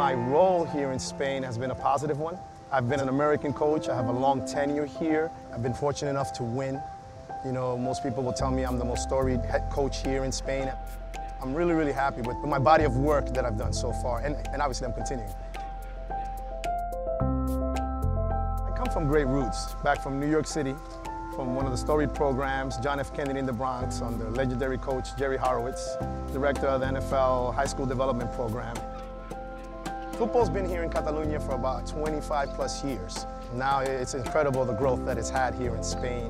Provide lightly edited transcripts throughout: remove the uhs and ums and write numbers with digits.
My role here in Spain has been a positive one. I've been an American coach. I have a long tenure here. I've been fortunate enough to win. You know, most people will tell me I'm the most storied head coach here in Spain. I'm really, really happy with my body of work that I've done so far, and obviously I'm continuing. I come from great roots, back from New York City, from one of the storied programs, John F. Kennedy in the Bronx, under legendary coach Jerry Horowitz, director of the NFL High School Development Program. Football's been here in Catalonia for about 25 plus years. Now it's incredible the growth that it's had here in Spain.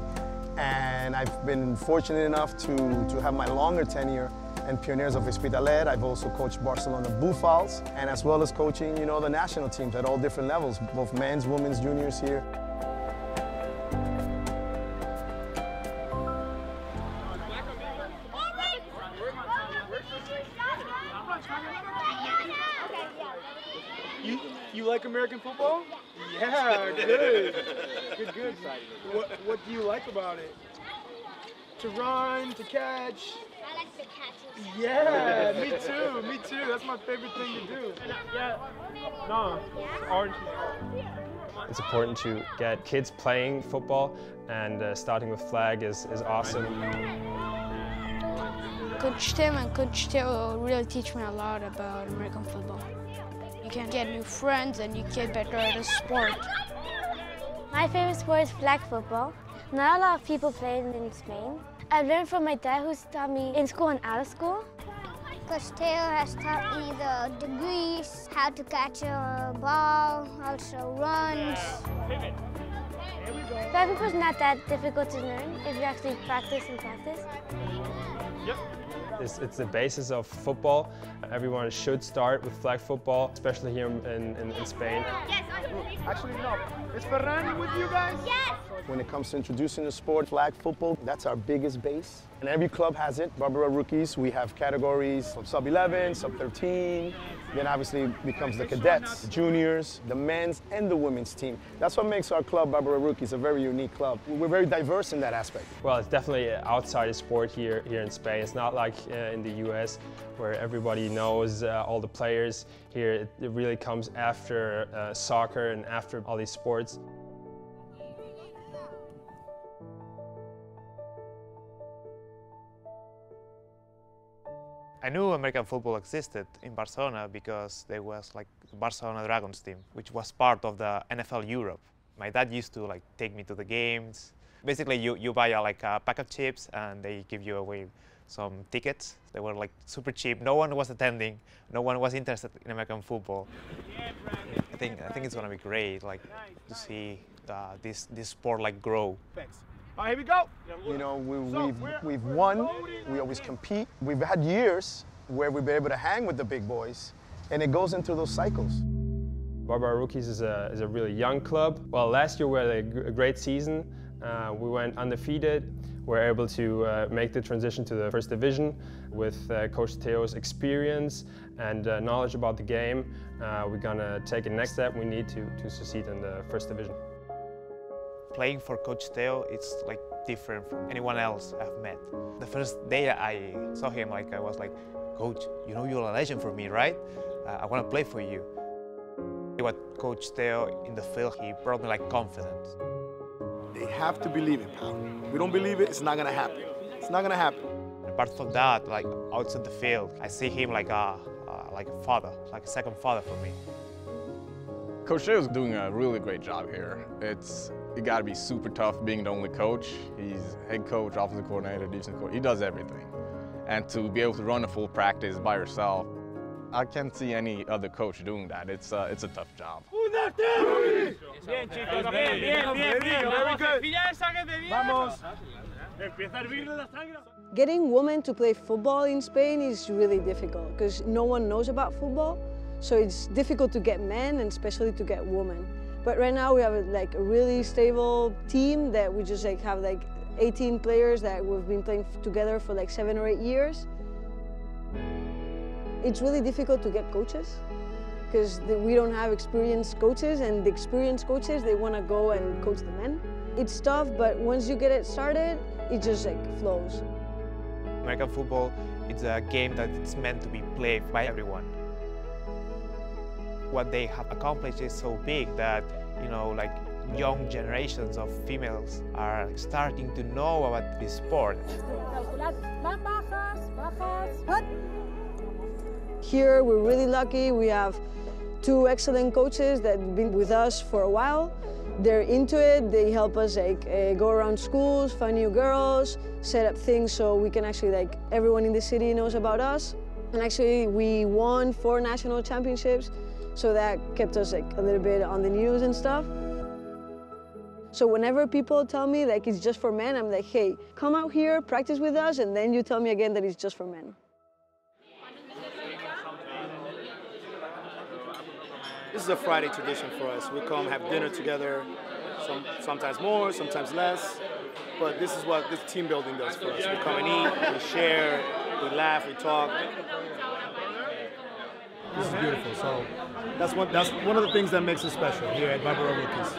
And I've been fortunate enough to have my longer tenure in Pioneers of Hospitalet. I've also coached Barcelona Búfals, and as well as coaching, you know, the national teams at all different levels, both men's, women's, juniors here. You like American football? Yeah, good. Good. What do you like about it? To run, to catch? I like the catches. Yeah, me too. That's my favorite thing to do. Yeah. No, orange. It's important to get kids playing football, and starting with flag is awesome. Coach Tim and Coach Teo really teach me a lot about American football. You can get new friends and you get better at a sport. My favorite sport is flag football. Not a lot of people play it in Spain. I've learned from my dad, who's taught me in school and out of school. Coach Teo has taught me the degrees, how to catch a ball, also runs. Flag football is not that difficult to learn if you actually practice and practice. Yep. It's the basis of football. Everyone should start with flag football, especially here in Spain. Yes, actually, no. Is Ferrani with you guys? Yes! When it comes to introducing the sport, flag football, that's our biggest base. And every club has it. Barbera Rookies, we have categories from sub-11, sub-13. Then obviously becomes the cadets, the juniors, the men's and the women's team. That's what makes our club, Barbera Rookies, a very unique club. We're very diverse in that aspect. Well, it's definitely an outside sport here in Spain. It's not like in the US where everybody knows all the players. Here it really comes after soccer and after all these sports. I knew American football existed in Barcelona because there was like the Barcelona Dragons team, which was part of the NFL Europe. My dad used to like take me to the games. Basically, you buy like a pack of chips and they give you away some tickets. They were like super cheap. No one was attending. No one was interested in American football. I think it's gonna be great, like to see this sport like grow. Thanks. All right, here we go. You know, we've won, we always compete. We've had years where we've been able to hang with the big boys, and it goes into those cycles. Barbera Rookies is a really young club. Well, last year we had a great season. We went undefeated. We were able to make the transition to the first division with Coach Teo's experience and knowledge about the game. We're gonna take a next step. We need to succeed in the first division. Playing for Coach Teo, it's like different from anyone else I've met. The first day I saw him, like I was like, Coach, you know you're a legend for me, right? I want to play for you. What Coach Teo in the field, he brought me like confidence. They have to believe it, pal. If we don't believe it, it's not gonna happen. It's not gonna happen. Apart from that, like outside the field, I see him like a father, like a second father for me. Coach Teo is doing a really great job here. You got to be super tough being the only coach. He's head coach, offensive coordinator, defensive coordinator. He does everything. And to be able to run a full practice by yourself, I can't see any other coach doing that. It's a tough job. Getting women to play football in Spain is really difficult because no one knows about football. So it's difficult to get men and especially to get women. But right now we have like a really stable team that we just like have like 18 players that we've been playing together for like 7 or 8 years. It's really difficult to get coaches because we don't have experienced coaches, and the experienced coaches, they want to go and coach the men. It's tough, but once you get it started, it just like flows. American football, it's a game that it's meant to be played by everyone. what they have accomplished is so big that, you know, like young generations of females are starting to know about this sport. Here we're really lucky. We have two excellent coaches that have been with us for a while. They're into it. They help us go around schools, find new girls, set up things so we can actually everyone in the city knows about us. And actually we won 4 national championships, so that kept us a little bit on the news and stuff. So whenever people tell me it's just for men, I'm like, hey, come out here, practice with us, and then you tell me again that it's just for men. This is a Friday tradition for us. We come have dinner together, sometimes more, sometimes less. But this is what this team building does for us. We come and eat, we share, we laugh, we talk. This is beautiful. So that's one of the things that makes us special here at Barbera Rookies.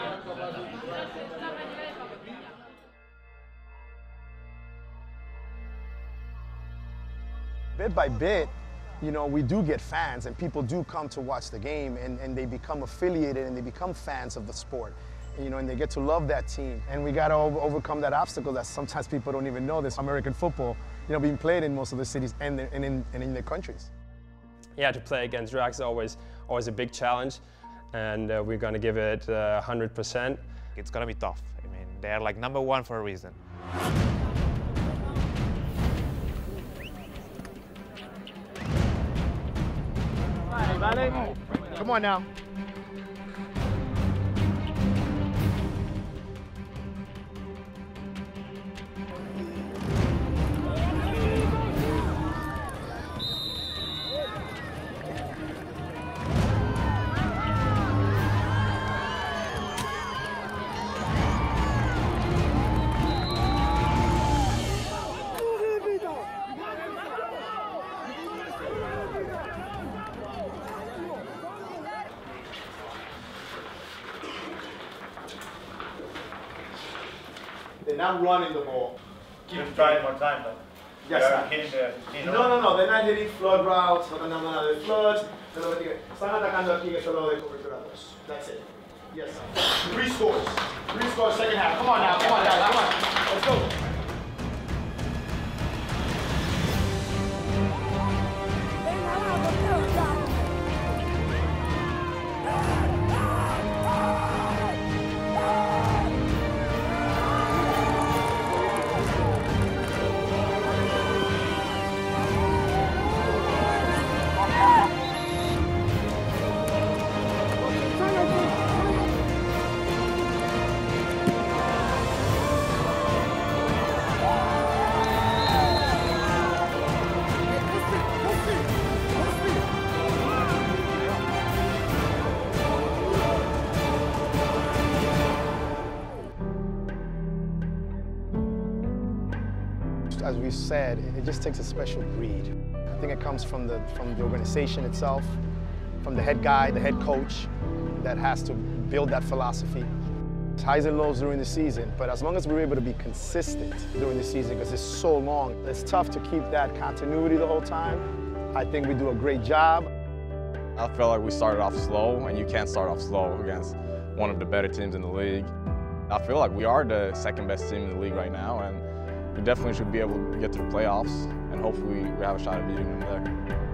Bit by bit, you know, we do get fans and people do come to watch the game and they become affiliated and they become fans of the sport. And, you know, and they get to love that team. And we got to overcome that obstacle that sometimes people don't even know this American football, you know, being played in most of the cities and in their countries. Yeah, to play against Iraq is always a big challenge, and we're going to give it 100%. It's going to be tough. I mean, they're like #1 for a reason. Come on now. They're not running the ball. Keep trying more time, though. Yes, sir. No, they're not hitting flood routes, no están dando nada de floods. Están atacando aquí que solo de cobertura 2. That's it. Yes, sir. 3 scores. 3 scores, second half. Come on now, come on, guys, come on. Let's go. As we said, it just takes a special breed. I think it comes from the organization itself, from the head guy, the head coach, that has to build that philosophy. It's highs and lows during the season, but as long as we're able to be consistent during the season, because it's so long, it's tough to keep that continuity the whole time. I think we do a great job. I felt like we started off slow, and you can't start off slow against one of the better teams in the league. I feel like we are the second best team in the league right now, and we definitely should be able to get to the playoffs, and hopefully we have a shot at beating them there.